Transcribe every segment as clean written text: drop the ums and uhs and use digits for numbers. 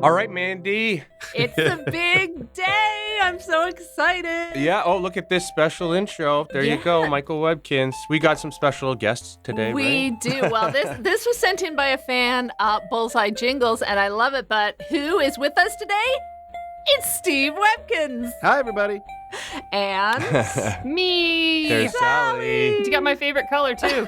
All right, Mandy. It's a big day. I'm so excited. Yeah. Oh, look at this special intro. There you go, Michael Webkinz. We got some special guests today, We right? do. Well, this was sent in by a fan, Bullseye Jingles, and I love it. But who is with us today? It's Steve Webkinz. Hi, everybody. And me. There's Sally. You got my favorite color, too.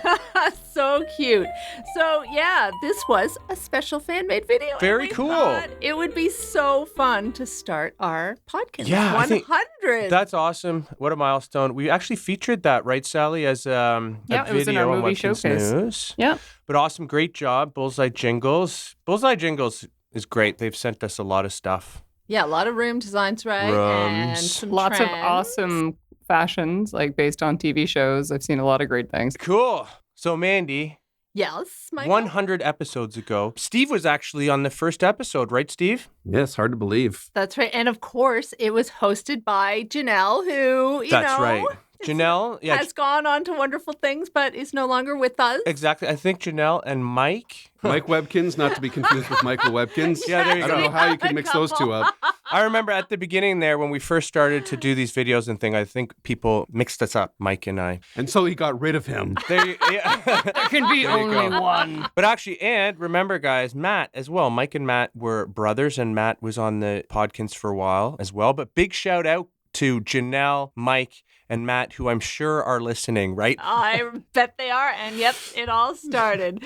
So cute. So, yeah, this was a special fan-made video. Very and we cool. thought it would be so fun to start our podcast. Yeah, I think 100. That's awesome. What a milestone. We actually featured that, right, Sally, as a Yeah, video it was in our on movie Webkinz showcase. Newz. Yeah. But awesome. Great job, Bullseye Jingles. Bullseye Jingles is great. They've sent us a lot of stuff. Yeah, a lot of room designs, right? And Rooms. some Lots trends. of awesome fashions, like based on TV shows. I've seen a lot of great things. Cool. So, Mandy, Yes, Michael? 100 episodes ago, Steve was actually on the first episode, right, Steve? Yes, hard to believe. That's right. And of course, it was hosted by Janelle, who, That's right. Janelle, yeah, has gone on to wonderful things, but is no longer with us. exactly. I think Janelle and Mike. Mike Webkinz, not to be confused with Michael Webkinz. Yeah, there you I don't go. know how you could mix those two up. I remember at the beginning there when we first started to do these videos and thing, I think people mixed us up, Mike and I. And so he got rid of him. Yeah. There can be There you only go. one. But actually, and remember, guys, Matt as well. Mike and Matt were brothers, and Matt was on the Podkinz for a while as well. But big shout out to Janelle, Mike, and Matt, who I'm sure are listening, right? I bet they are. And yep, it all started.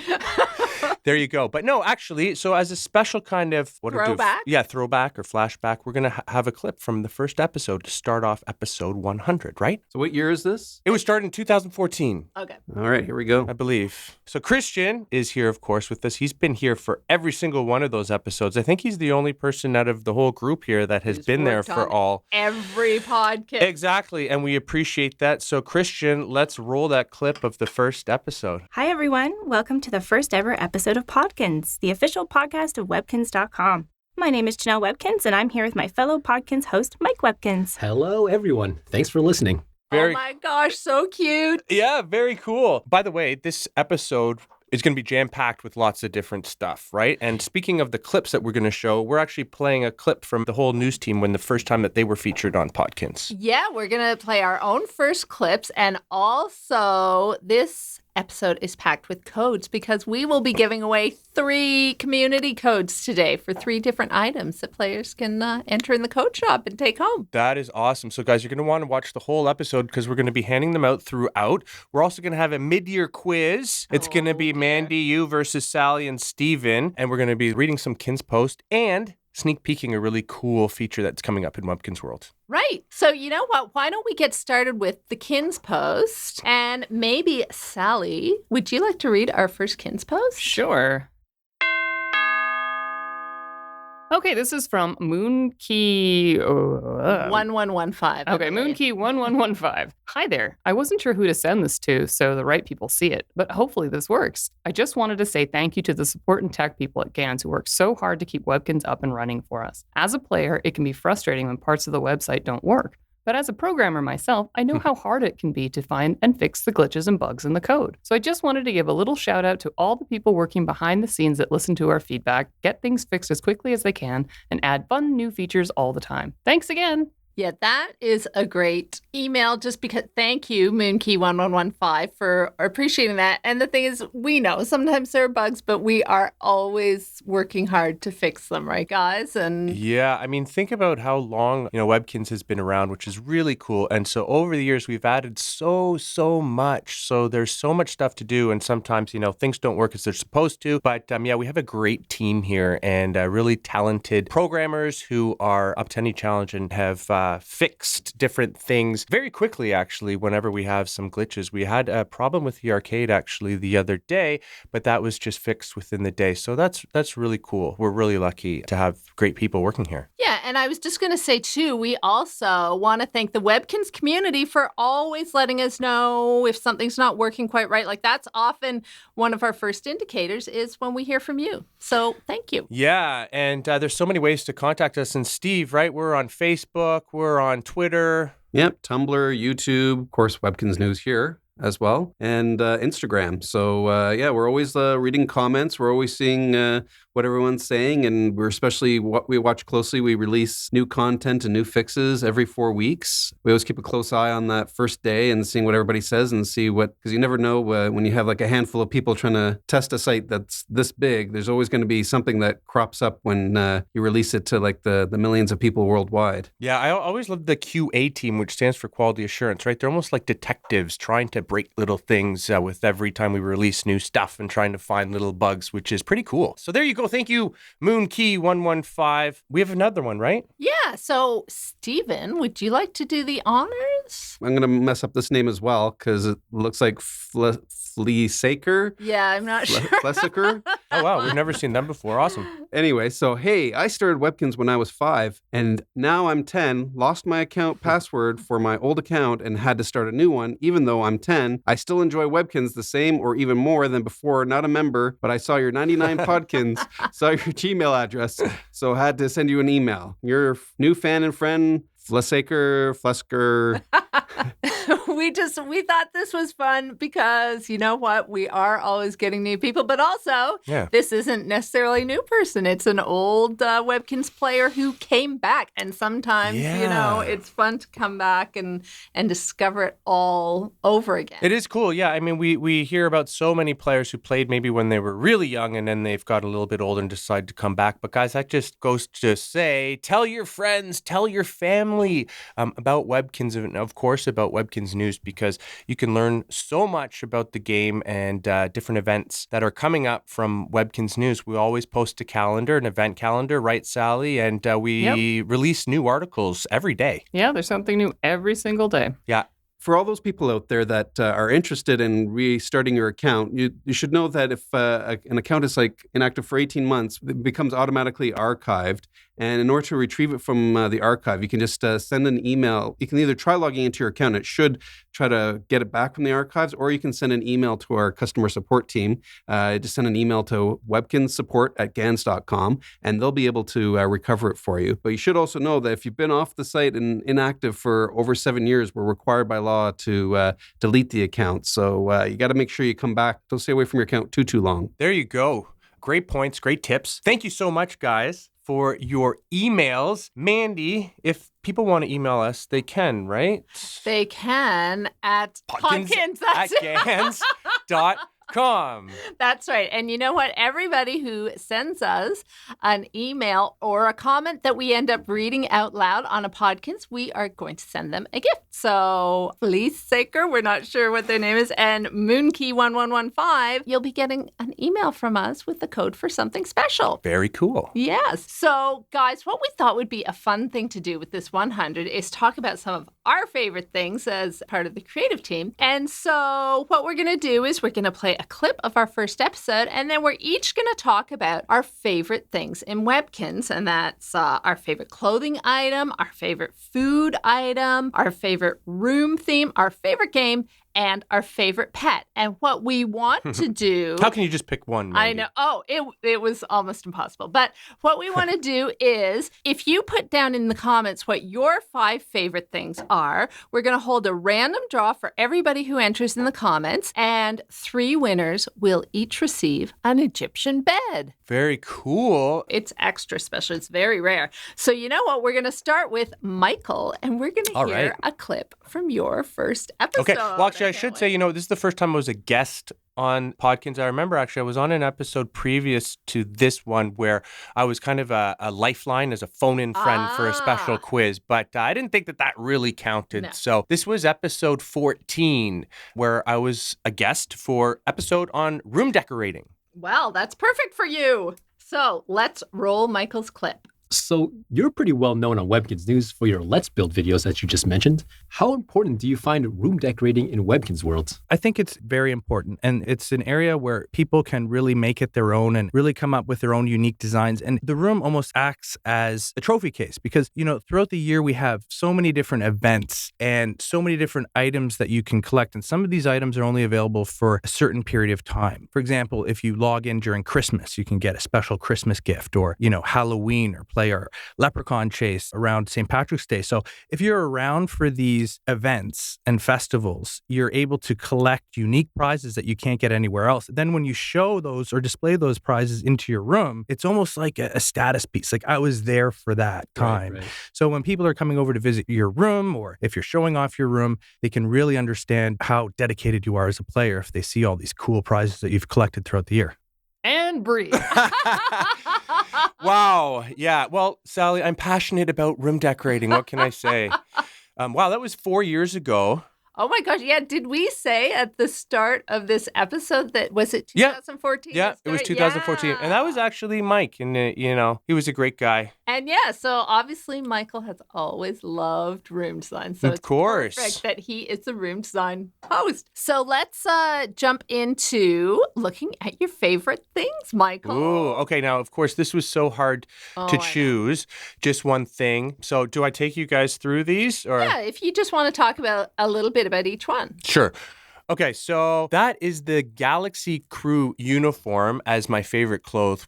There you go. But no, actually, so as a special kind of Throwback? Throwback or flashback, we're going to have a clip from the first episode to start off episode 100, right? So what year is this? It was started in 2014. Okay. All right, here we go. I believe. So Christian is here, of course, with us. He's been here for every single one of those episodes. I think he's the only person out of the whole group here that has Who's been there worked for on all. Every podcast. Exactly. And we appreciate that. So Christian, let's roll that clip of the first episode. Hi, everyone. Welcome to the first ever episode of Podkinz, the official podcast of Webkinz.com. My name is Janelle Webkinz, and I'm here with my fellow Podkinz host, Mike Webkinz. Hello, everyone. Thanks for listening. Oh my gosh, so cute. Yeah, very cool. By the way, this episode is going to be jam-packed with lots of different stuff, right? And speaking of the clips that we're going to show, we're actually playing a clip from the whole news team when the first time that they were featured on Podkinz. Yeah, we're going to play our own first clips. And also, this episode is packed with codes because we will be giving away 3 community codes today for 3 different items that players can enter in the code shop and take home. That is awesome. So, guys, you're going to want to watch the whole episode because we're going to be handing them out throughout. We're also going to have a mid-year quiz. It's going to be Mandy, you versus Sally and Steven. And we're going to be reading some Kinz post and sneak peeking a really cool feature that's coming up in Webkinz World. Right. So, you know what? Why don't we get started with the Kinz post? And maybe, Sally, would you like to read our first Kinz post? Sure. Okay, this is from Moonkey. 1115. Okay, Moonkey1115. Hi there. I wasn't sure who to send this to so the right people see it, but hopefully this works. I just wanted to say thank you to the support and tech people at GANS who work so hard to keep Webkinz up and running for us. As a player, it can be frustrating when parts of the website don't work. But as a programmer myself, I know how hard it can be to find and fix the glitches and bugs in the code. So I just wanted to give a little shout out to all the people working behind the scenes that listen to our feedback, get things fixed as quickly as they can, and add fun new features all the time. Thanks again. Yeah, that is a great email just because thank you, Moonkey1115, for appreciating that. And the thing is, we know sometimes there are bugs, but we are always working hard to fix them, right, guys? And Yeah, I mean, think about how long, Webkinz has been around, which is really cool. And so over the years, we've added so much. So there's so much stuff to do. And sometimes, things don't work as they're supposed to. But yeah, we have a great team here and really talented programmers who are up to any challenge and have fixed different things very quickly, actually, whenever we have some glitches. We had a problem with the arcade, actually, the other day, but that was just fixed within the day. So that's really cool. We're really lucky to have great people working here. yeah, and I was just going to say, too, we also want to thank the Webkinz community for always letting us know if something's not working quite right. Like, that's often one of our first indicators is when we hear from you. So thank you. Yeah, and there's so many ways to contact us. And Steve, right, we're on Facebook, we're on Twitter. Yep, Tumblr, YouTube, of course, Webkinz Newz here. as well, and Instagram. So yeah, we're always reading comments. We're always seeing what everyone's saying, and we're especially what we watch closely. We release new content and new fixes every 4 weeks. We always keep a close eye on that first day and seeing what everybody says and see because you never know when you have like a handful of people trying to test a site that's this big. There's always going to be something that crops up when you release it to like the millions of people worldwide. Yeah, I always love the QA team, which stands for quality assurance, right? They're almost like detectives trying to break little things with every time we release new stuff and trying to find little bugs, which is pretty cool. So there you go. Thank you, Moonkey115. We have another one, right? Yeah. So, Stephen, would you like to do the honors? I'm going to mess up this name as well because it looks like Fleesaker. Yeah, I'm not sure. Flesaker. Oh, wow. We've never seen them before. Awesome. Anyway, so hey, I started Webkinz when I was 5, and now I'm 10, lost my account password for my old account and had to start a new one. Even though I'm 10, I still enjoy Webkinz the same or even more than before. Not a member, but I saw your 99 Podkinz, saw your Gmail address, so had to send you an email. Your new fan and friend, Flesker. We thought this was fun because you know what? We are always getting new people, but also this isn't necessarily a new person. It's an old Webkinz player who came back. And sometimes, you know, it's fun to come back and discover it all over again. It is cool. Yeah. I mean, we hear about so many players who played maybe when they were really young and then they've got a little bit older and decide to come back. But guys, that just goes to say, tell your friends, tell your family about Webkinz and of course about Webkinz Newz, because you can learn so much about the game and different events that are coming up from Webkinz Newz. We always post a calendar, an event calendar, right, Sally? And we release new articles every day. Yeah, there's something new every single day. Yeah. For all those people out there that are interested in restarting your account, you should know that if an account is like inactive for 18 months, it becomes automatically archived. And in order to retrieve it from the archive, you can just send an email. You can either try logging into your account. It should try to get it back from the archives, or you can send an email to our customer support team. Just send an email to webkinzsupport@gans.com, and they'll be able to recover it for you. But you should also know that if you've been off the site and inactive for over 7 years, we're required by law to delete the account. So you got to make sure you come back. Don't stay away from your account too long. There you go. Great points, great tips. Thank you so much, guys, for your emails. Mandy, if people want to email us, they can, right? They can at Podkinz. @gans.com. That's right. And you know what? Everybody who sends us an email or a comment that we end up reading out loud on a Podkinz, we are going to send them a gift. So Fleesaker, we're not sure what their name is, and Moonkey1115, you'll be getting an email from us with the code for something special. Very cool. Yes. So guys, what we thought would be a fun thing to do with this 100 is talk about some of our favorite things as part of the creative team. And so what we're going to do is we're going to play a clip of our first episode, and then we're each going to talk about our favorite things in Webkinz, and that's our favorite clothing item, our favorite food item, our favorite room theme, our favorite game, and our favorite pet. And what we want to do... How can you just pick one, Mandy? I know. Oh, it was almost impossible. But what we want to do is, if you put down in the comments what your 5 favorite things are, we're going to hold a random draw for everybody who enters in the comments, and 3 winners will each receive an Egyptian bed. Very cool. It's extra special. It's very rare. So you know what? We're going to start with Michael, and we're going to hear a clip from your first episode. Okay. Well, actually, I should say, this is the first time I was a guest on Podkinz. I remember actually I was on an episode previous to this one where I was kind of a lifeline as a phone-in friend for a special quiz, but I didn't think that really counted. No. So this was episode 14 where I was a guest for episode on room decorating. Well, that's perfect for you. So let's roll Michael's clip. So you're pretty well known on Webkinz Newz for your Let's Build videos that you just mentioned. How important do you find room decorating in Webkinz world? I think it's very important, and it's an area where people can really make it their own and really come up with their own unique designs. And the room almost acts as a trophy case because, throughout the year we have so many different events and so many different items that you can collect. And some of these items are only available for a certain period of time. For example, if you log in during Christmas, you can get a special Christmas gift, or, Halloween or play our Leprechaun Chase around St. Patrick's Day. So if you're around for these events and festivals, you're able to collect unique prizes that you can't get anywhere else. Then when you show those or display those prizes into your room, it's almost like a status piece. Like I was there for that time. Right. So when people are coming over to visit your room, or if you're showing off your room, they can really understand how dedicated you are as a player if they see all these cool prizes that you've collected throughout the year. And breathe. Wow. Yeah. Well, Sally, I'm passionate about room decorating. What can I say? Wow, that was 4 years ago. Oh my gosh. Yeah. Did we say at the start of this episode that was it Yeah. 2014? Yeah, it was 2014. Yeah. And that was actually Mike. And, he was a great guy. And yeah, so obviously Michael has always loved room design. So Of it's course. perfect that he is a room design host. So let's jump into looking at your favorite things, Michael. Ooh, okay. Now, of course, this was so hard Oh, to I know. choose just one thing. So do I take you guys through these? Or Yeah, if you just want to talk about a little bit about each one. Sure. Okay, so that is the Galaxy Crew uniform as my favorite clothing,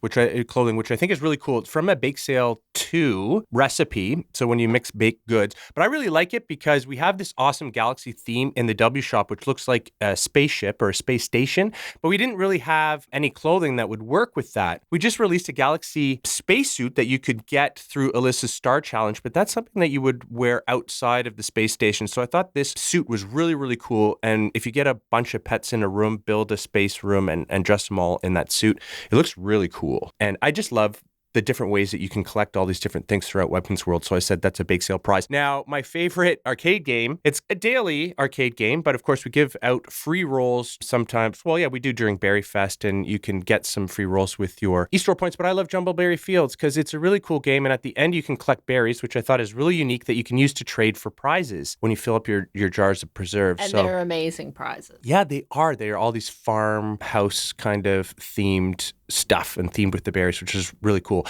which I think is really cool. It's from a Bake Sale 2 recipe, so when you mix baked goods. But I really like it because we have this awesome Galaxy theme in the W shop, which looks like a spaceship or a space station, but we didn't really have any clothing that would work with that. We just released a Galaxy spacesuit that you could get through Alyssa's Star Challenge, but that's something that you would wear outside of the space station. So I thought this suit was really, really cool. And if you get a bunch of pets in a room, build a space room and dress them all in that suit, it looks really cool. And I just love the different ways that you can collect all these different things throughout Webkinz World. So I said that's a bake sale prize. Now, my favorite arcade game, it's a daily arcade game, but of course we give out free rolls sometimes. Well, yeah, we do during Berry Fest, and you can get some free rolls with your Easter points. But I love Jumbleberry Fields because it's a really cool game. And at the end, you can collect berries, which I thought is really unique that you can use to trade for prizes when you fill up your jars of preserves. And So they're amazing prizes. yeah, they are. They are all these farmhouse kind of themed stuff and themed with the berries, which is really cool.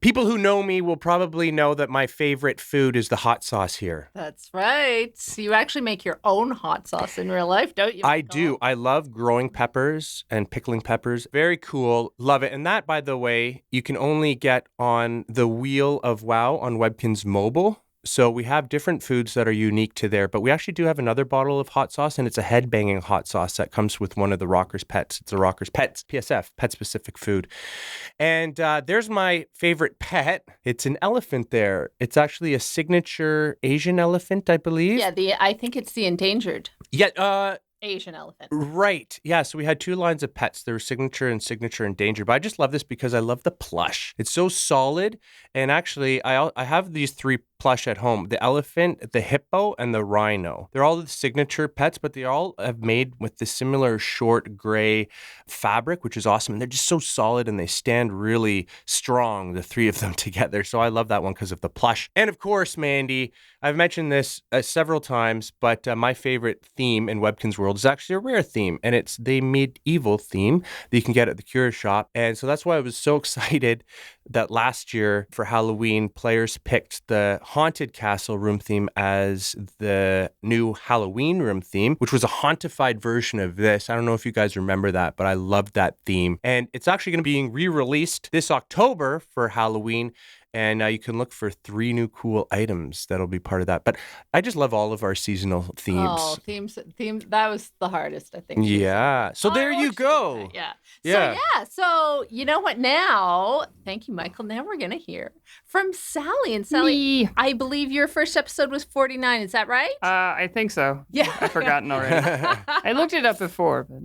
People who know me will probably know that my favorite food is the hot sauce here. That's right. So you actually make your own hot sauce in real life, don't you? I Michael? do. I love growing peppers and pickling peppers. Very cool. Love it. And that, by the way, you can only get on the Wheel of Wow on Webkinz Mobile. So we have different foods that are unique to there, but we actually do have another bottle of hot sauce, and it's a head-banging hot sauce that comes with one of the Rockers Pets. It's a Rockers Pets, PSF, pet-specific food. And there's my favorite pet. It's an elephant there. It's actually a signature Asian elephant, I believe. Yeah, I think it's the endangered Yeah, Asian elephant. right. Yeah, so we had two lines of pets. There were signature and signature endangered. But I just love this because I love the plush. It's so solid. And actually, I have these three plush at home: the elephant, the hippo, and the rhino. They're all the signature pets, but they all have made with the similar short gray fabric, which is awesome. And they're just so solid, and they stand really strong, the three of them together. So I love that one because of the plush. And of course, Mandy, I've mentioned this several times, but my favorite theme in Webkinz World is actually a rare theme, and it's the medieval theme that you can get at the Cure Shop. And so that's why I was so excited that last year for Halloween, players picked the Haunted Castle room theme as the new Halloween room theme, which was a hauntified version of this. I don't know if you guys remember that, but I loved that theme. And it's actually going to be re-released this October for Halloween. And you can look for 3 new cool items that'll be part of that. But I just love all of our seasonal themes. Oh, themes. That was the hardest, I think. Yeah. So there you go. Yeah. Yeah. So you know what now? Thank you, Michael. Now we're going to hear from Sally. And Sally, Me. I believe your first episode was 49. Is that right? I think so. Yeah. I've forgotten already. I looked it up before, but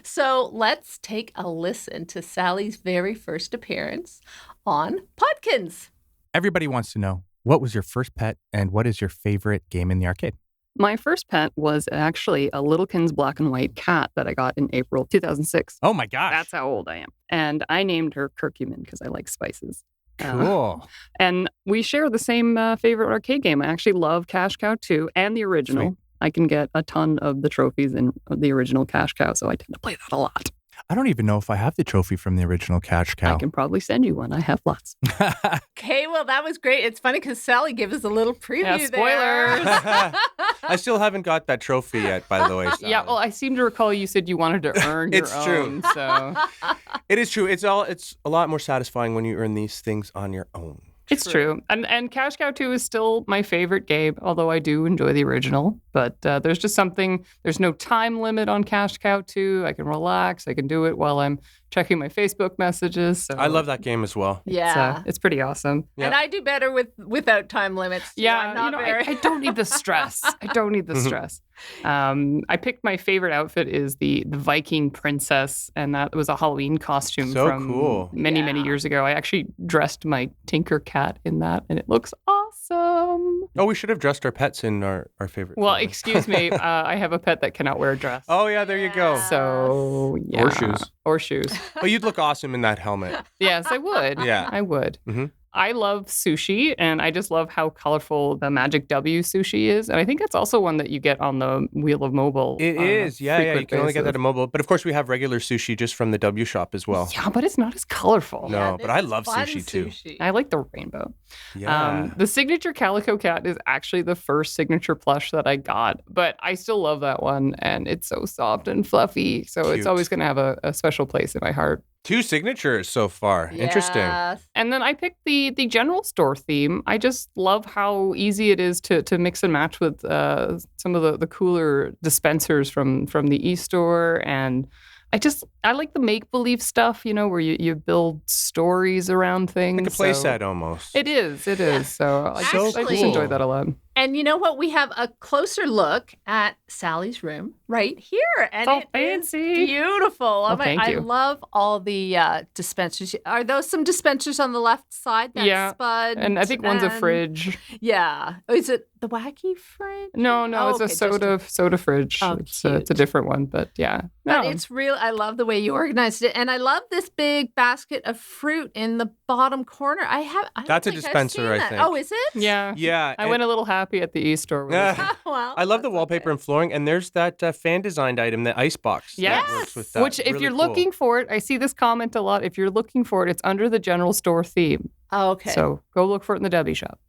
So let's take a listen to Sally's very first appearance on Podkinz. Everybody wants to know, what was your first pet and what is your favorite game in the arcade? My first pet was actually a Littlekins black and white cat that I got in April 2006. Oh my gosh. That's how old I am. And I named her Curcumin because I like spices. Cool. And we share the same favorite arcade game. I actually love Cash Cow 2 and the original. Sweet. I can get a ton of the trophies in the original Cash Cow, so I tend to play that a lot. I don't even know if I have the trophy from the original Cash Cow. I can probably send you one. I have lots. Okay, well, that was great. It's funny because Sally gave us a little preview Yeah, spoilers. there. I still haven't got that trophy yet, by the way. Sally. Yeah, well, I seem to recall you said you wanted to earn your It's true. own. So It is true. It's a lot more satisfying when you earn these things on your own. It's true. And Cash Cow 2 is still my favorite game, although I do enjoy the original. But there's just something, there's no time limit on Cash Cow 2. I can relax. I can do it while I'm checking my Facebook messages. So I love that game as well. Yeah. It's pretty awesome. Yeah. And I do better without time limits. Too. Yeah, I'm not I don't need the stress. I don't need the stress. I picked my favorite outfit is the Viking princess, and that was a Halloween costume So from cool. many years ago. I actually dressed my Tinker Cat in that, and it looks awesome. Oh, we should have dressed our pets in our favorite. Well, colors. excuse me, I have a pet that cannot wear a dress. Oh, yeah, there you go. So, yeah. Or shoes. Or shoes. Oh, you'd look awesome in that helmet. Yes, I would. Yeah. I would. Mhm. I love sushi, and I just love how colorful the Magic W sushi is. And I think that's also one that you get on the Wheel of Mobile. It on a is. Yeah. You frequent can only get that basis. at mobile. But of course, we have regular sushi just from the W shop as well. Yeah, but it's not as colorful. No, Yeah, but this I is love fun sushi too. sushi. I like the rainbow. Yeah. The signature Calico Cat is actually the first signature plush that I got, but I still love that one, and it's so soft and fluffy. So Cute. it's always going to have a special place in my heart. 2 signatures so far. Interesting. Yes. And then I picked the general store theme. I just love how easy it is to mix and match with some of the cooler dispensers from the e-store. And I like the make-believe stuff, where you build stories around things. Like a play set almost. It is. So I So just cool. enjoy that a lot. And you know what? We have a closer look at Sally's room right here. And So it is fancy. beautiful. Oh, thank I you. love all the dispensers. Are those some dispensers on the left side? That's Yeah, Spud. And I think one's a and- fridge. Yeah. Is it the wacky fridge? No, Oh, it's okay, a just soda fridge. Oh, It's a cute. different one, but yeah. But No. it's real. I love the way you organized it. And I love this big basket of fruit in the bottom corner. I don't That's a think I've dispenser, seen I that. think. Oh, is it? Yeah. Yeah. I went a little happy at the e-store. With Yeah. this. Well, I love the that's wallpaper okay. and flooring, and there's that fan-designed item, the ice box. that Yes. works with that. Which, if Really you're cool. looking for it, I see this comment a lot. If you're looking for it, it's under the general store theme. Oh, okay. So go look for it in the Debbie shop.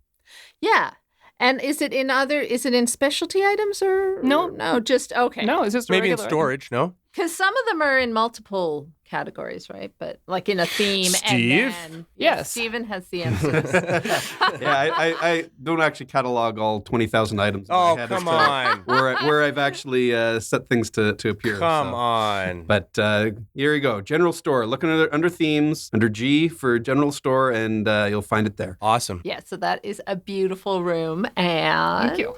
Yeah. And is it in specialty items or? No. No, just, okay. No, it's just a Maybe in regular item. storage, no? Because some of them are in multiple categories, right? But like in a theme. Steve? And then, Yes. Steven has the answers. Yeah, I don't actually catalog all 20,000 items. In Oh, my head as come to on. Where I've actually set things to appear. Come so. on. But here you go. General store. Look under themes, under G for general store, and you'll find it there. Awesome. Yeah, so that is a beautiful room. And Thank you.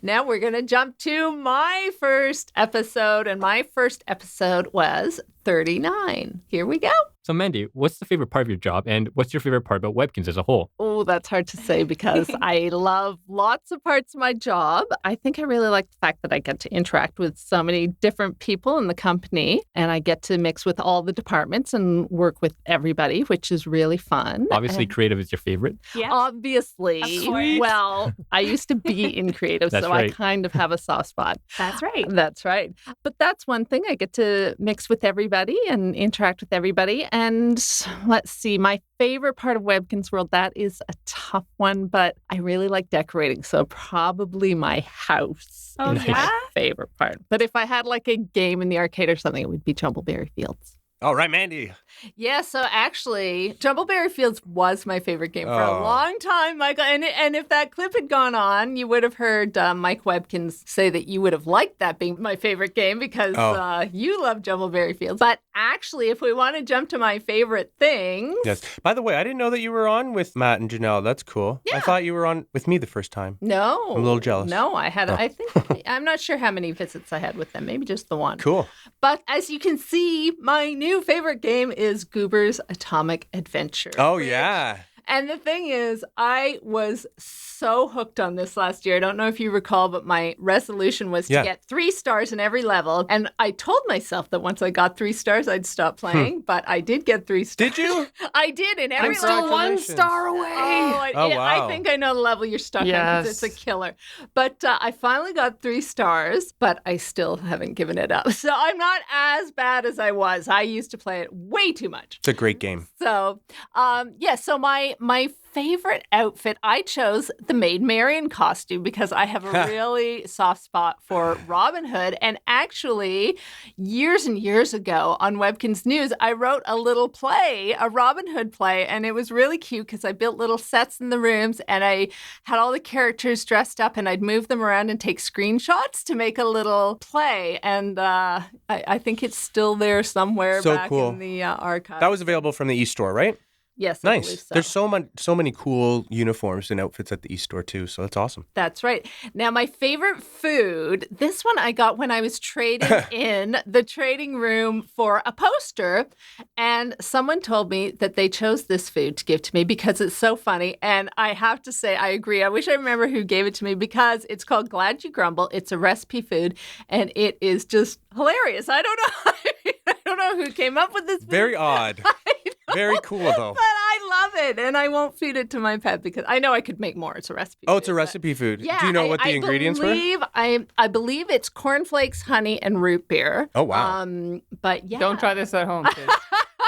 now we're going to jump to my first episode. And my first episode was 39. Here we go. So, Mandy, what's the favorite part of your job, and what's your favorite part about Webkinz as a whole? Oh, that's hard to say because I love lots of parts of my job. I think I really like the fact that I get to interact with so many different people in the company, and I get to mix with all the departments and work with everybody, which is really fun. Obviously, And creative is your favorite. Yeah. obviously. Of course. Well, I used to be in creative, That's so I right. kind of have a soft spot. That's right. That's right. But that's one thing. I get to mix with everybody and interact with everybody. And let's see, my favorite part of Webkinz World, that is a tough one, but I really like decorating. So probably my house Oh, is yeah? my favorite part. But if I had like a game in the arcade or something, it would be Jumbleberry Fields. All right, Mandy. Yeah, so actually, Jumbleberry Fields was my favorite game for a Oh. long time, Michael. And if that clip had gone on, you would have heard Mike Webkinz say that you would have liked that being my favorite game because you love Jumbleberry Fields. But actually, if we want to jump to my favorite things, Yes. By the way, I didn't know that you were on with Matt and Janelle. That's cool. I Yeah. thought you were on with me the first time. no, I'm a little jealous. No, I had. Oh. I think I'm not sure how many visits I had with them. Maybe just the one. Cool. But as you can see, my new favorite game is Goober's Atomic Adventure. Oh, which- yeah. And the thing is, I was so hooked on this last year. I don't know if you recall, but my resolution was to Yeah. get 3 stars in every level. And I told myself that once I got 3 stars, I'd stop playing. But I did get 3 stars. Did you? I did in every I'm still level. 1 star away. Oh, I wow. think I know the level you're stuck on because it's a Yes. killer. But I finally got 3 stars, but I still haven't given it up. So I'm not as bad as I was. I used to play it way too much. It's a great game. So, so my My favorite outfit, I chose the Maid Marian costume because I have a really soft spot for Robin Hood. And actually, years and years ago on Webkinz Newz, I wrote a little play, a Robin Hood play, and it was really cute because I built little sets in the rooms and I had all the characters dressed up and I'd move them around and take screenshots to make a little play. And I think it's still there somewhere So back cool. in the archive. That was available from the e-store, right? Yes, I believe Nice. so. There's so many cool uniforms and outfits at the e-store too, so that's awesome. That's right. Now, my favorite food, this one I got when I was trading in the trading room for a poster. And someone told me that they chose this food to give to me because it's so funny. And I have to say, I agree. I wish I remember who gave it to me because it's called Glad You Grumble. It's a recipe food and it is just hilarious. I don't know. I don't know who came up with this food. Very odd. Very cool though. But I love it, and I won't feed it to my pet because I know I could make more. It's a recipe. Oh, it's a food, but- recipe food. Yeah, Do you know what the ingredients were? I believe it's cornflakes, honey, and root beer. Oh, wow. But yeah, Don't try this at home, kids.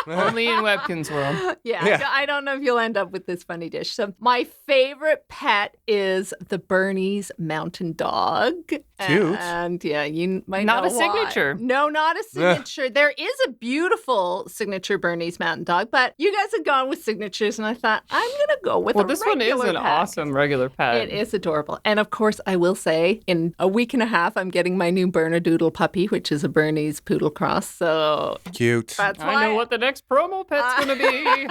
Only in Webkinz world. Yeah, I don't know if you'll end up with this funny dish. So my favorite pet is the Bernese Mountain Dog. Cute. And yeah, you might Not know a why. signature. No, not a signature. There is a beautiful signature Bernese Mountain Dog, but you guys have gone with signatures, and I thought I'm gonna go with Well, a this one is regular an pet. awesome regular pet. It is adorable. And of course, I will say in a week and a half, I'm getting my new Bernedoodle puppy, which is a Bernese poodle cross. So Cute. that's why. I know what the next promo pet's going to be.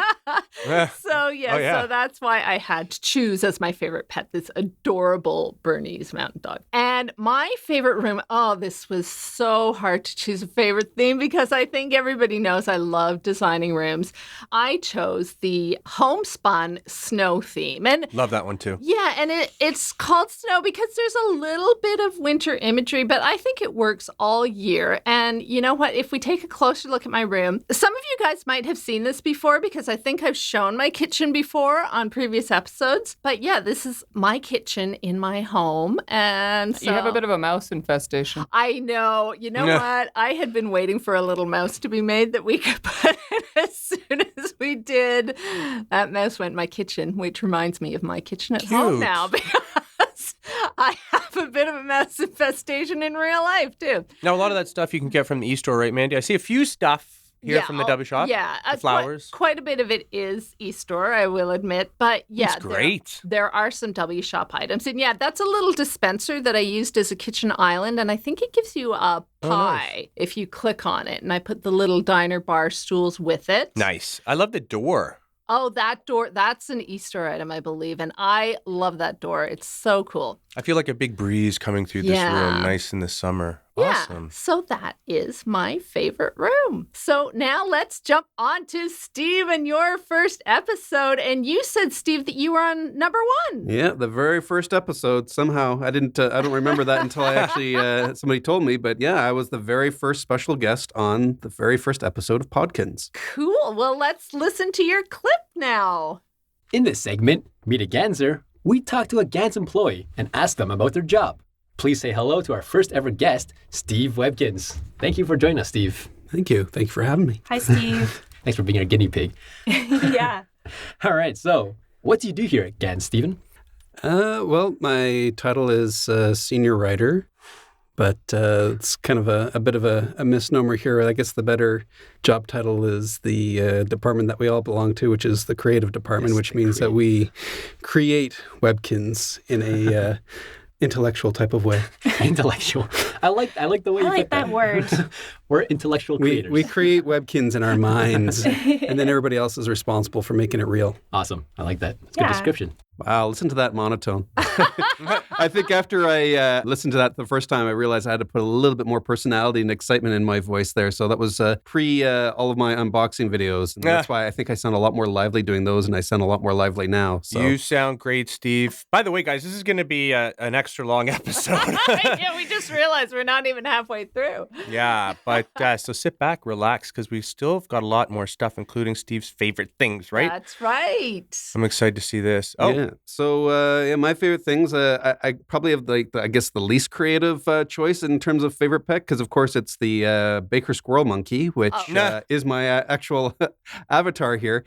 So, yeah, Oh, yeah. so that's why I had to choose as my favorite pet this adorable Bernese Mountain Dog. And my favorite room, oh, this was so hard to choose a favorite theme because I think everybody knows I love designing rooms. I chose the homespun snow theme. And Love that one too. yeah, and it's called snow because there's a little bit of winter imagery, but I think it works all year. And you know what? If we take a closer look at my room, some of you guys might have seen this before because I think I've shown my kitchen before on previous episodes. But yeah, this is my kitchen in my home. And so You have a bit of a mouse infestation. I know. You know Yeah. what? I had been waiting for a little mouse to be made that we could put in as soon as we did. That mouse went in my kitchen, which reminds me of my kitchen at home Cute. now because I have a bit of a mouse infestation in real life too. Now, a lot of that stuff you can get from the e-store, right, Mandy? I see a few stuff here from the Dubby Shop. Yeah, The flowers. Quite a bit of it is e-store, I will admit. But yeah, That's great. There are some W Shop items. And yeah, that's a little dispenser that I used as a kitchen island. And I think it gives you a Oh, pie nice. if you click on it. And I put the little diner bar stools with it. Nice. I love the door. Oh, that door, that's an Easter item, I believe. And I love that door. It's so cool. I feel like a big breeze coming through this Yeah. room. Nice in the summer. Yeah. Awesome. So that is my favorite room. So now let's jump on to Steve and your first episode. And you said, Steve, that you were on number one. Yeah, the very first episode. Somehow I don't remember that until I actually somebody told me. But yeah, I was the very first special guest on the very first episode of Podkinz. Cool. Well, let's listen to your clip now. In this segment, Meet a Ganser, we talk to a Gans employee and ask them about their job. Please say hello to our first ever guest, Steve Webkinz. Thank you for joining us, Steve. Thank you. Thank you for having me. Hi, Steve. Thanks for being our guinea pig. Yeah. All right, so what do you do here at Gans, Stephen? Well, my title is senior writer, but it's kind of a bit of a misnomer here. I guess the better job title is the department that we all belong to, which is the creative department, Yes, which the means that we create Webkinz in a intellectual type of way. Intellectual. I like the way I you like put that word. We're intellectual creators. We create Webkinz in our minds, and then everybody else is responsible for making it real. Awesome. I like that. It's a good Yeah. description. Wow, listen to that monotone. I think after I listened to that the first time, I realized I had to put a little bit more personality and excitement in my voice there. So that was pre all of my unboxing videos. And that's why I think I sound a lot more lively doing those, and I sound a lot more lively now. So You sound great, Steve. By the way, guys, this is going to be an extra long episode. Yeah, we just realized we're not even halfway through. Yeah, but so sit back, relax, because we still have got a lot more stuff, including Steve's favorite things, right? That's right. I'm excited to see this. Oh, Yeah. Yeah. So, my favorite things, I probably have I guess the least creative choice in terms of favorite pet, because of course it's the Baker Squirrel Monkey, which is my actual avatar here,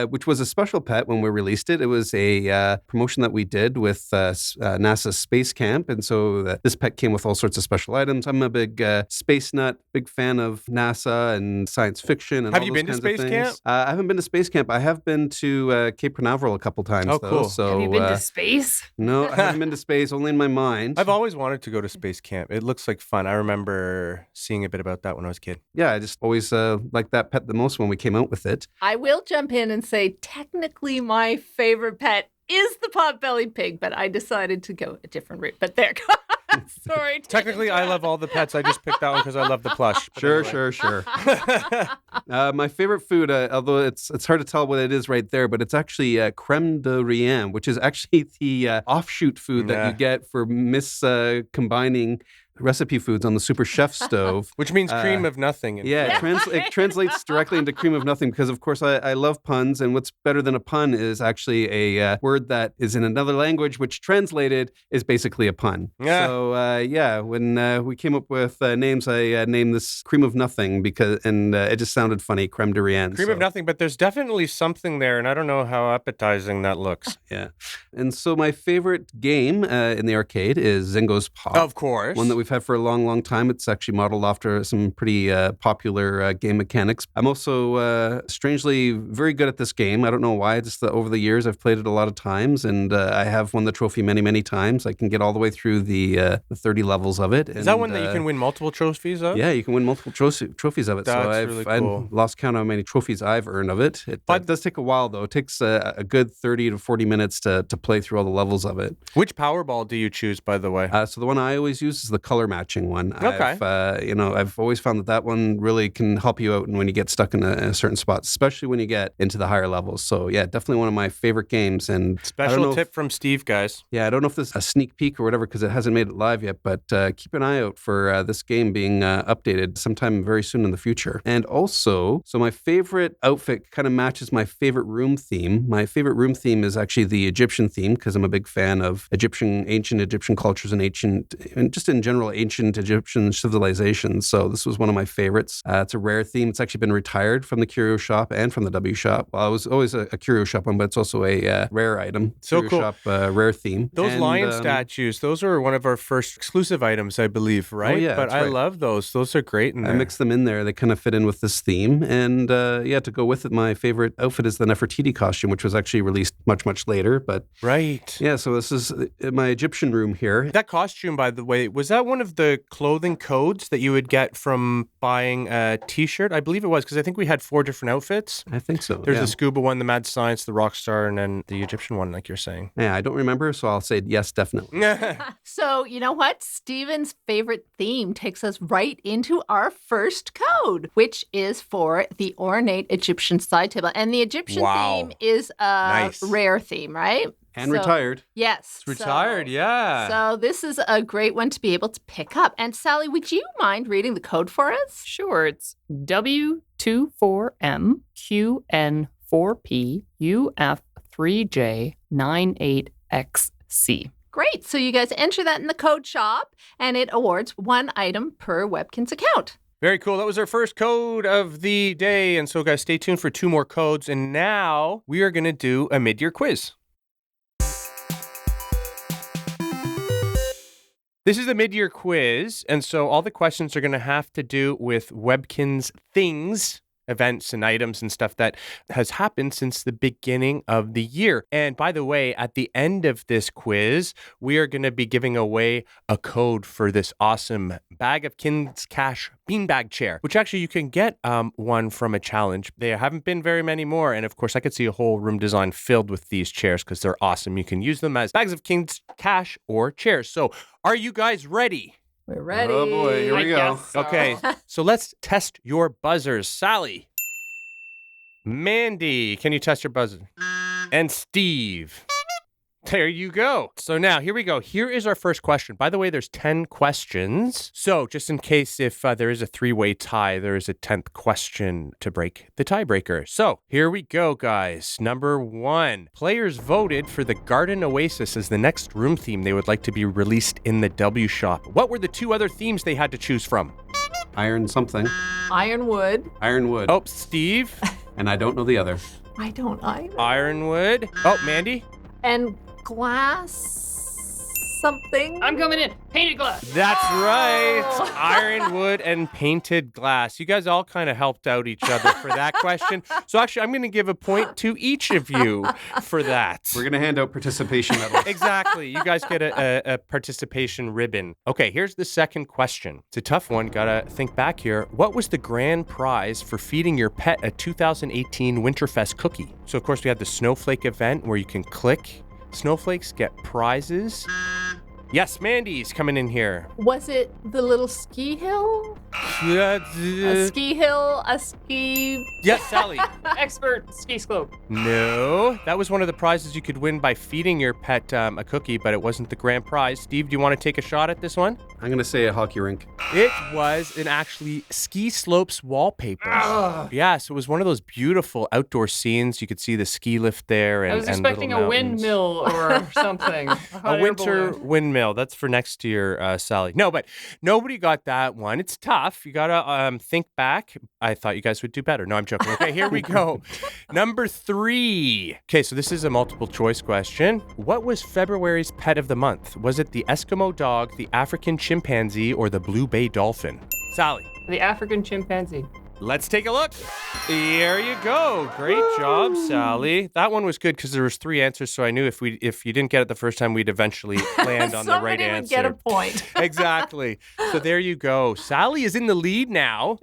which was a special pet when we released it. It was a promotion that we did with NASA Space Camp, and so this pet came with all sorts of special items. I'm a big space nut, big fan of NASA and science fiction. And have all you those been to kinds of Space things. Camp? I haven't been to Space Camp. I have been to Cape Canaveral a couple times. Oh, though, cool. So, Have you been to space? No, I haven't been to space, only in my mind. I've always wanted to go to Space Camp. It looks like fun. I remember seeing a bit about that when I was a kid. Yeah, I just always liked that pet the most when we came out with it. I will jump in and say technically my favorite pet is the pot-bellied pig, but I decided to go a different route. But there. Sorry. Technically, I love all the pets. I just picked that one because I love the plush. But Sure. My favorite food, although it's hard to tell what it is right there, but it's actually creme de rien, which is actually the offshoot food that you get for combining recipe foods on the Super Chef stove. Which means cream of nothing. It translates directly into cream of nothing because, of course, I love puns. And what's better than a pun is actually a word that is in another language, which translated is basically a pun. Yeah. So, when we came up with names, I named this cream of nothing and it just sounded funny, creme de rien. Cream of nothing, but there's definitely something there, and I don't know how appetizing that looks. Yeah. And so my favorite game in the arcade is Zingo's Pop. Of course. One that we've had for a long, long time. It's actually modeled after some pretty popular game mechanics. I'm also strangely very good at this game. I don't know why. Just over the years, I've played it a lot of times, and I have won the trophy many, many times. I can get all the way through the 30 levels of it. Is that one that you can win multiple trophies of? Yeah, you can win multiple trophies of it. That's really cool. I've lost count of how many trophies I've earned of it. It does take a while, though. It takes a good 30 to 40 minutes to play through all the levels of it. Which Powerball do you choose, by the way? So the one I always use is the color matching one. Okay. I've always found that one really can help you out when you get stuck in a certain spot, especially when you get into the higher levels. So yeah, definitely one of my favorite games. And special tip from Steve, guys. Yeah, I don't know if this is a sneak peek or whatever because it hasn't made it live yet, but keep an eye out for this game being updated sometime very soon in the future. And also, so my favorite outfit kind of matches my favorite room theme. My favorite room theme is actually the Egyptian theme because I'm a big fan of ancient Egyptian cultures and just in general ancient Egyptian civilizations. So this was one of my favorites. It's a rare theme. It's actually been retired from the curio shop and from the W shop. Well, it was always a curio shop one, but it's also a rare item. So curio cool. Shop, rare theme. Those lion statues, those were one of our first exclusive items, I believe, right? Oh, yeah, but I love those. Those are great in there. I mixed them in there. They kind of fit in with this theme. And to go with it, my favorite outfit is the Nefertiti costume, which was actually released much, much later. But right. Yeah, so this is my Egyptian room here. That costume, by the way, was that one of the clothing codes that you would get from buying a T-shirt? I believe it was, because I think we had 4 different outfits. I think so. There's the scuba one, the mad science, the rock star, and then the Egyptian one, like you're saying. Yeah, I don't remember, so I'll say yes, definitely. So, you know what? Steven's favorite theme takes us right into our first code, which is for the ornate Egyptian side table. And the Egyptian theme is a rare theme, right? And retired. Yes. It's retired, yeah. So this is a great one to be able to pick up. And Sally, would you mind reading the code for us? Sure. It's W24M QN4P UF3J98XC. Great. So you guys enter that in the code shop, and it awards 1 item per Webkinz account. Very cool. That was our first code of the day. And so, guys, stay tuned for 2 more codes. And now we are going to do a mid-year quiz. This is the mid-year quiz, and so all the questions are going to have to do with Webkinz things, events and items and stuff that has happened since the beginning of the year. And by the way, at the end of this quiz, we are going to be giving away a code for this awesome Bag of Kinz Cash beanbag chair, which actually you can get one from a challenge. There haven't been very many more. And of course, I could see a whole room design filled with these chairs because they're awesome. You can use them as bags of Kinz Cash or chairs. So are you guys ready? We're ready. Oh boy, here we go. Guess so. Okay, so let's test your buzzers. Sally, Mandy, can you test your buzzer? And Steve, There you go. So now, here we go. Here is our first question. By the way, there's 10 questions. So just in case if there is a three-way tie, there is a 10th question to break the tiebreaker. So here we go, guys. Number 1. Players voted for the Garden Oasis as the next room theme they would like to be released in the W Shop. What were the 2 other themes they had to choose from? Iron something. Ironwood. Ironwood. Oh, Steve. And I don't know the other. I don't either. Ironwood. Oh, Mandy. And glass something. I'm coming in. Painted glass. That's right. Ironwood and painted glass. You guys all kind of helped out each other for that question. So actually, I'm going to give a point to each of you for that. We're going to hand out participation medals. Exactly. You guys get a participation ribbon. Okay, here's the second question. It's a tough one. Gotta think back here. What was the grand prize for feeding your pet a 2018 Winterfest cookie? So, of course, we had the Snowflake event where you can click snowflakes, get prizes. Yes, Mandy's coming in here. Was it the little ski hill? A ski hill, a ski... Yes, Sally. Expert ski slope. No, that was one of the prizes you could win by feeding your pet a cookie, but it wasn't the grand prize. Steve, do you want to take a shot at this one? I'm going to say a hockey rink. It was an actually ski slopes wallpaper. Yeah, so it was one of those beautiful outdoor scenes. You could see the ski lift there. And, I was expecting a windmill or something. A winter windmill. That's for next year, Sally. No, but nobody got that one. It's tough. You got to think back. I thought you guys would do better. No, I'm joking. Okay, here we go. Number 3. Okay, so this is a multiple choice question. What was February's pet of the month? Was it the Eskimo dog, the African chimpanzee, or the blue bay dolphin? Sally. The African chimpanzee. Let's take a look. There you go. Great job, Sally. That one was good because there was 3 answers, so I knew if you didn't get it the first time, we'd eventually land on the right answer. Somebody would get a point. Exactly. So there you go. Sally is in the lead now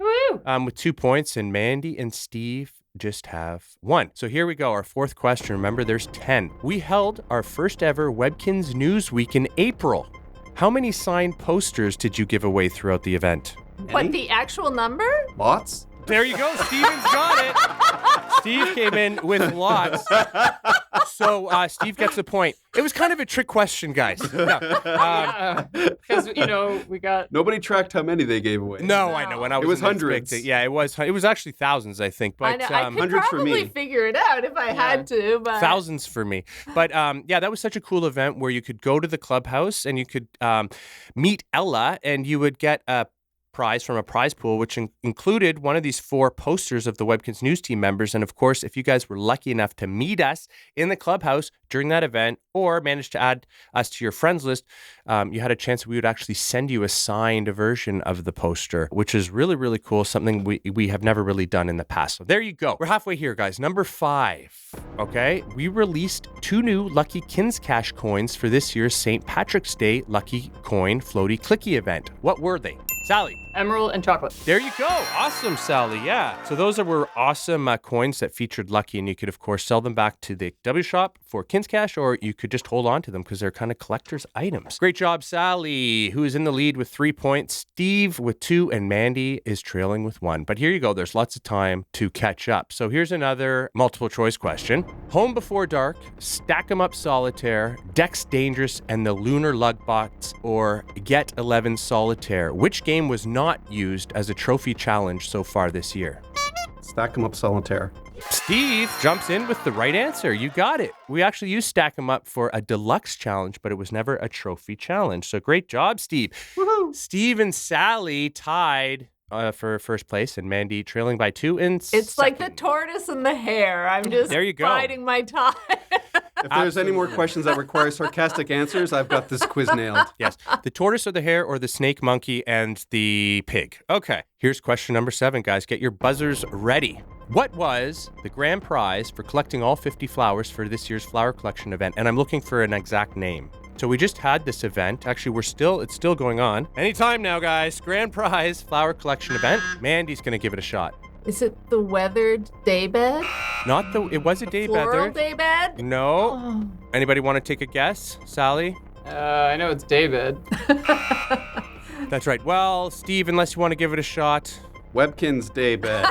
with 2 points, and Mandy and Steve just have 1. So here we go. Our 4th question. Remember, there's 10. We held our first ever Webkinz Newz week in April. How many signed posters did you give away throughout the event? What, the actual number? Lots? There you go. Steven's got it. Steve came in with lots. So Steve gets a point. It was kind of a trick question, guys. No, because, we got... Nobody tracked how many they gave away. No, I know. When I was It was in the hundreds. Yeah, it was actually thousands, I think. But I know. I could hundreds for probably me. figure it out if I had to, but... Thousands for me. But yeah, that was such a cool event where you could go to the clubhouse and you could meet Ella, and you would get a prize from a prize pool, which included one of these 4 posters of the Webkinz Newz team members. And of course, if you guys were lucky enough to meet us in the clubhouse during that event or managed to add us to your friends list, you had a chance that we would actually send you a signed version of the poster, which is really, really cool. Something we have never really done in the past. So there you go. We're halfway here, guys. Number 5. Okay. We released 2 new Lucky Kinz Cash coins for this year's St. Patrick's Day Lucky Coin Floaty Clicky event. What were they? Sally. Emerald and chocolate. There you go. Awesome, Sally. Yeah. So those were awesome coins that featured Lucky, and you could, of course, sell them back to the W Shop for Kinz Cash, or you could just hold on to them because they're kind of collector's items. Great job, Sally, who is in the lead with 3 points, Steve with 2, and Mandy is trailing with 1. But here you go. There's lots of time to catch up. So here's another multiple choice question. Home Before Dark, Stack 'em Up Solitaire, Dex Dangerous, and the Lunar Lugbots, or Get 11 Solitaire. Which game was not used as a trophy challenge so far this year? Stack 'em Up Solitaire. Steve jumps in with the right answer. You got it. We actually used Stack 'em Up for a deluxe challenge, but it was never a trophy challenge. So great job, Steve. Woohoo! Steve and Sally tied for first place, and Mandy trailing by 2 in It's like the tortoise and the hare. I'm just There you go. biding my time. If there's any more questions that require sarcastic answers, I've got this quiz nailed. Yes. The tortoise or the hare or the snake, monkey, and the pig. Okay. Here's question number 7, guys. Get your buzzers ready. What was the grand prize for collecting all 50 flowers for this year's flower collection event? And I'm looking for an exact name. So we just had this event. Actually, it's still going on. Anytime now, guys. Grand prize flower collection event. Mandy's going to give it a shot. Is it the weathered daybed? It was a Floral daybed. daybed? No. Oh. Anybody want to take a guess? Sally? I know it's David. That's right. Well, Steve, unless you want to give it a shot. Webkinz Day Bet.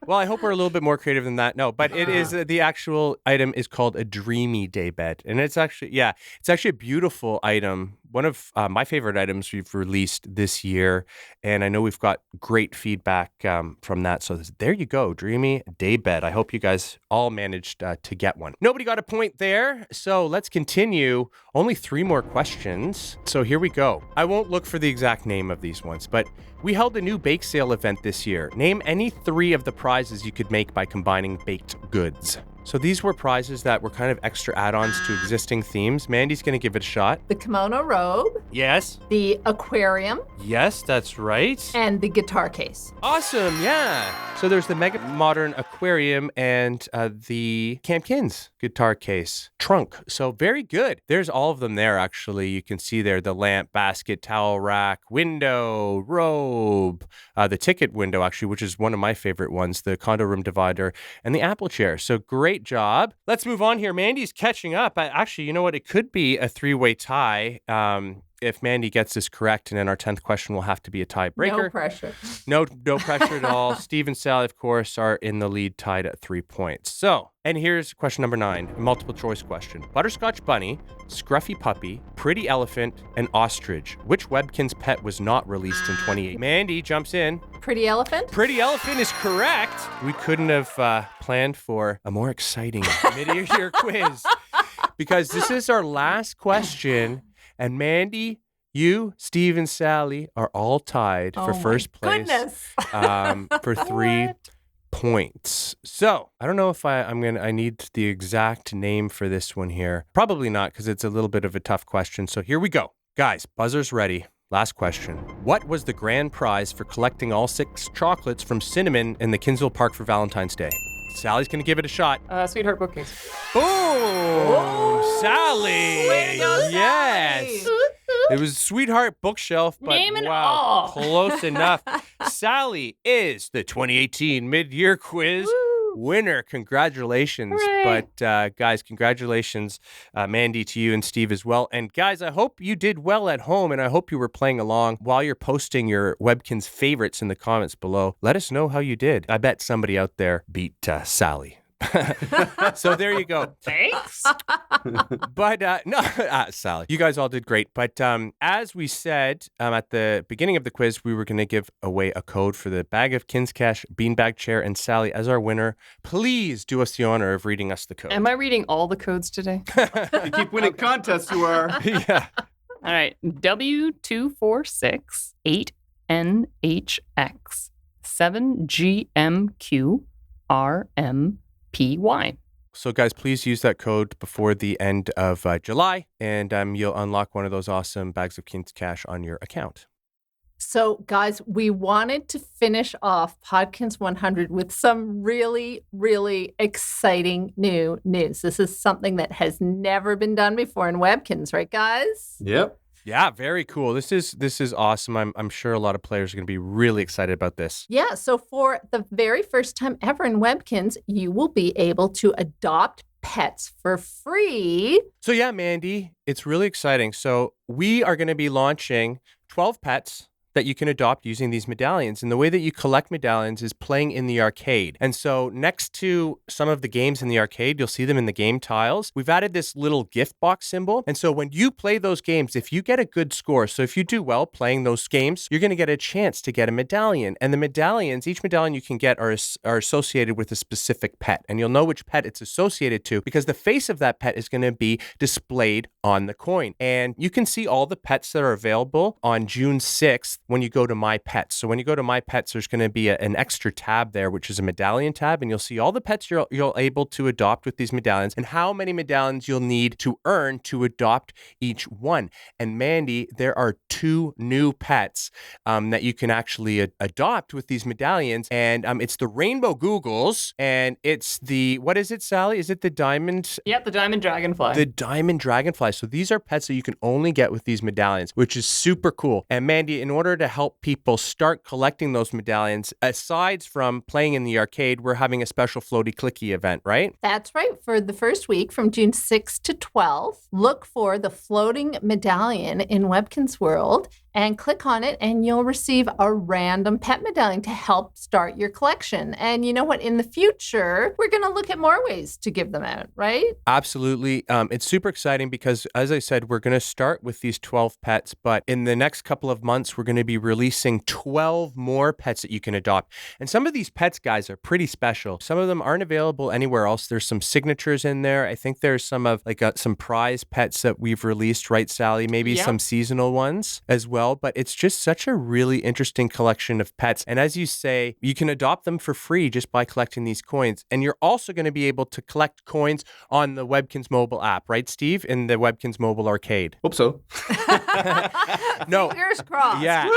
Well, I hope we're a little bit more creative than that. No, but it is the actual item is called a dreamy daybed, and it's actually a beautiful item. One of my favorite items we've released this year, and I know we've got great feedback from that. So there you go, dreamy daybed. I hope you guys all managed to get one. Nobody got a point there, so let's continue. Only 3 more questions. So here we go. I won't look for the exact name of these ones, but we held a new bake sale event this year. Name any 3 of the prizes you could make by combining baked goods. So these were prizes that were kind of extra add-ons to existing themes. Mandy's going to give it a shot. The kimono robe, Yes. the aquarium, Yes, that's right. and the guitar case. Awesome, yeah. So there's the Mega Modern Aquarium and the Podkinz guitar case trunk. So very good. There's all of them there, actually. You can see there the lamp, basket, towel rack, window, robe, the ticket window, actually, which is one of my favorite ones, the condo room divider, and the apple chair. So great job. Let's move on here. Mandy's catching up. Actually, you know what? It could be a 3-way tie. If Mandy gets this correct, and then our 10th question will have to be a tiebreaker. No pressure. No pressure at all. Steve and Sally, of course, are in the lead, tied at 3 points. So, and here's question number 9, a multiple choice question. Butterscotch bunny, scruffy puppy, pretty elephant, and ostrich. Which Webkinz pet was not released in 2018? Mandy jumps in. Pretty elephant? Pretty elephant is correct. We couldn't have planned for a more exciting mid-year quiz, because this is our last question. And Mandy, you, Steve, and Sally are all tied for first place. Goodness. For 3 points. So I don't know if I need the exact name for this one here. Probably not, because it's a little bit of a tough question. So here we go. Guys, buzzer's ready. Last question. What was the grand prize for collecting all 6 chocolates from Cinnamon in the Kinsville Park for Valentine's Day? Sally's going to give it a shot. Sweetheart Bookcase. Boom! Sally! Way to go, Yes! Sally! It was Sweetheart Bookshelf, but Name and wow, all. close enough. Sally is the 2018 mid-year quiz winner. Congratulations. Hooray. But guys, congratulations, Mandy, to you and Steve as well. And guys, I hope you did well at home, and I hope you were playing along while you're posting your Webkinz favorites in the comments below. Let us know how you did. I bet somebody out there beat Sally. So there you go. Thanks. But no, Sally, you guys all did great. But as we said at the beginning of the quiz, we were going to give away a code for the bag of Kinz Cash, beanbag chair, and Sally as our winner. Please do us the honor of reading us the code. Am I reading all the codes today? You keep winning contests, you are. Yeah. All right. W2468NHX 7GMQRMPY. So guys, please use that code before the end of July, and you'll unlock one of those awesome bags of Kinz Cash on your account. So, guys, we wanted to finish off Podkinz 100 with some really, really exciting new news. This is something that has never been done before in Webkinz, right, guys? Yep. Yeah, very cool. This is awesome. I'm sure a lot of players are going to be really excited about this. Yeah, so for the very first time ever in Webkinz, you will be able to adopt pets for free. So yeah, Mandy, it's really exciting. So we are going to be launching 12 pets that you can adopt using these medallions. And the way that you collect medallions is playing in the arcade. And so next to some of the games in the arcade, you'll see them in the game tiles. We've added this little gift box symbol. And so when you play those games, if you get a good score, so if you do well playing those games, you're going to get a chance to get a medallion. And the medallions, each medallion you can get are associated with a specific pet. And you'll know which pet it's associated to because the face of that pet is going to be displayed on the coin. And you can see all the pets that are available on June 6th when you go to My Pets. So when you go to My Pets, there's going to be an extra tab there, which is a medallion tab, and you'll see all the pets you're able to adopt with these medallions and how many medallions you'll need to earn to adopt each one. And Mandy, there are 2 new pets that you can actually adopt with these medallions, and it's the Rainbow Googles, and it's the, what is it, Sally? Is it the Diamond? Yep, the Diamond Dragonfly. The Diamond Dragonfly. So these are pets that you can only get with these medallions, which is super cool. And Mandy, in order order to help people start collecting those medallions, aside from playing in the arcade, we're having a special floaty clicky event, right? That's right. For the first week from June 6th to 12th, look for the floating medallion in Webkinz World and click on it, and you'll receive a random pet medallion to help start your collection. And you know what? In the future, we're going to look at more ways to give them out, right? Absolutely. It's super exciting because, as I said, we're going to start with these 12 pets, but in the next couple of months, we're going to be releasing 12 more pets that you can adopt. And some of these pets, guys, are pretty special. Some of them aren't available anywhere else. There's some signatures in there. I think there's some of some prize pets that we've released, right, Sally? Maybe some seasonal ones as well. But it's just such a really interesting collection of pets. And as you say, you can adopt them for free just by collecting these coins. And you're also going to be able to collect coins on the Webkinz mobile app, right, Steve? In the Webkinz mobile arcade. Hope so. No. Fingers crossed. Yeah,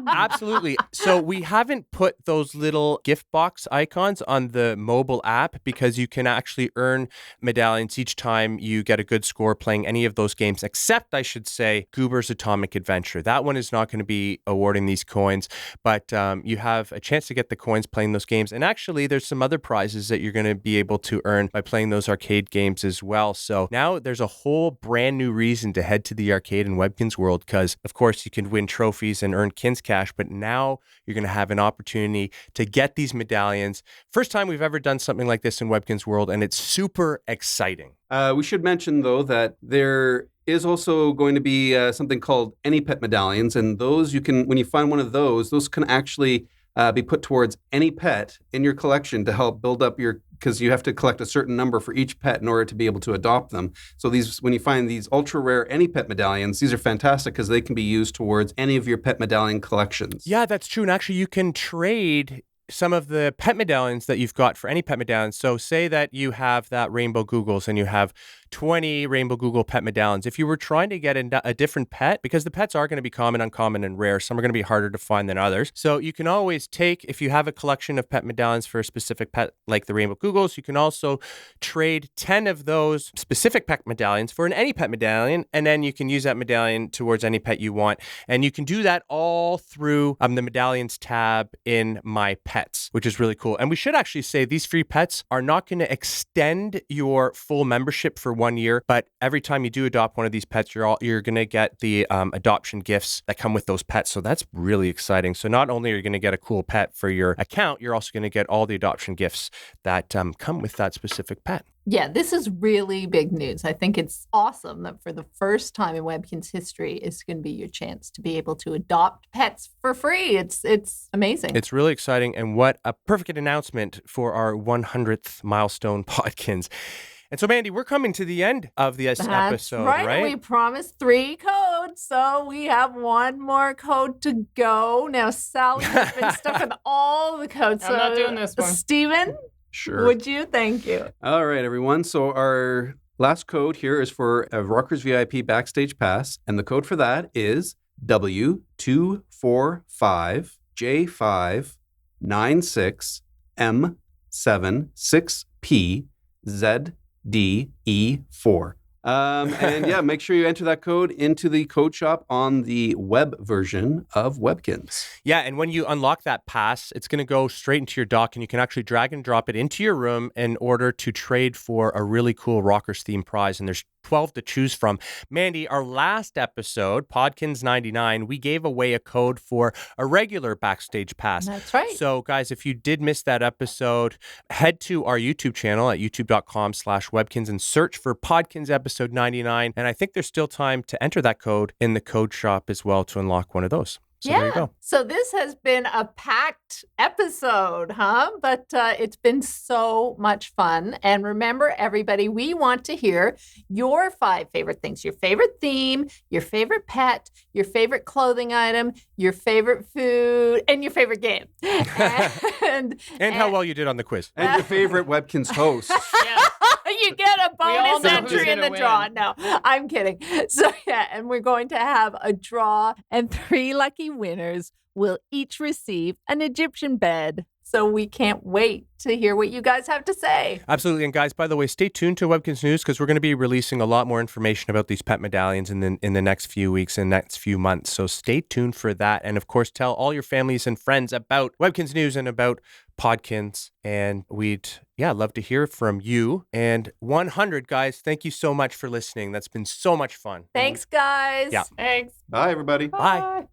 absolutely. So we haven't put those little gift box icons on the mobile app because you can actually earn medallions each time you get a good score playing any of those games, except, I should say, Goober's Atomic Adventure. That one is not going to be awarding these coins, but you have a chance to get the coins playing those games. And actually, there's some other prizes that you're going to be able to earn by playing those arcade games as well. So now there's a whole brand new reason to head to the arcade in Webkinz World because, of course, you can win trophies and earn Kinz Cash, but now you're going to have an opportunity to get these medallions. First time we've ever done something like this in Webkinz World, and it's super exciting. We should mention, though, that there is also going to be something called Any Pet Medallions. And those you can, when you find one of those can actually be put towards any pet in your collection to help build up because you have to collect a certain number for each pet in order to be able to adopt them. So when you find these ultra rare Any Pet Medallions, these are fantastic because they can be used towards any of your pet medallion collections. Yeah, that's true. And actually, you can trade some of the pet medallions that you've got for any pet medallions. So say that you have that Rainbow Googles and you have 20 Rainbow Google pet medallions. If you were trying to get a different pet, because the pets are going to be common, uncommon, and rare, some are going to be harder to find than others. So you can always take, if you have a collection of pet medallions for a specific pet, like the Rainbow Googles, you can also trade 10 of those specific pet medallions for an Any Pet medallion, and then you can use that medallion towards any pet you want. And you can do that all through the medallions tab in My Pets, which is really cool. And we should actually say these free pets are not going to extend your full membership for 1 year, but every time you do adopt one of these pets, you're going to get the adoption gifts that come with those pets. So that's really exciting. So not only are you going to get a cool pet for your account, you're also going to get all the adoption gifts that come with that specific pet. Yeah, this is really big news. I think it's awesome that for the first time in Webkinz history, it's going to be your chance to be able to adopt pets for free. It's amazing. It's really exciting. And what a perfect announcement for our 100th milestone Podkinz. And so, Mandy, we're coming to the end of this episode, right? We promised 3 codes, so we have 1 more code to go. Now, Sally has been stuck with all the codes. I'm not doing this one. Steven? Sure. Would you? Thank you. All right, everyone. So our last code here is for a Rockers VIP Backstage Pass, and the code for that is W245J596M76PZDE4. And yeah, make sure you enter that code into the code shop on the web version of Webkinz. Yeah, and when you unlock that pass, it's going to go straight into your dock, and you can actually drag and drop it into your room in order to trade for a really cool Rockers theme prize. And there's 12 to choose from. Mandy, our last episode, Podkinz 99, we gave away a code for a regular backstage pass. That's right. So guys, if you did miss that episode, head to our YouTube channel at youtube.com/Webkinz and search for Podkinz episode 99. And I think there's still time to enter that code in the code shop as well to unlock one of those. So there you go. So this has been a packed episode, huh? But it's been so much fun. And remember, everybody, we want to hear your 5 favorite things, your favorite theme, your favorite pet, your favorite clothing item, your favorite food, and your favorite game. and how well you did on the quiz. And your favorite Webkinz host. You get a bonus know entry who's in the gonna draw. win. No, I'm kidding. So yeah, and we're going to have a draw, and 3 lucky winners will each receive an Egyptian bed So we can't wait to hear what you guys have to say. Absolutely. And guys, by the way, stay tuned to Webkinz Newz because we're going to be releasing a lot more information about these pet medallions in the next few weeks and next few months. So stay tuned for that. And of course, tell all your families and friends about Webkinz Newz and about Podkinz. And we'd, love to hear from you. And 100, guys, thank you so much for listening. That's been so much fun. Thanks, guys. Yeah. Thanks. Bye, everybody. Bye.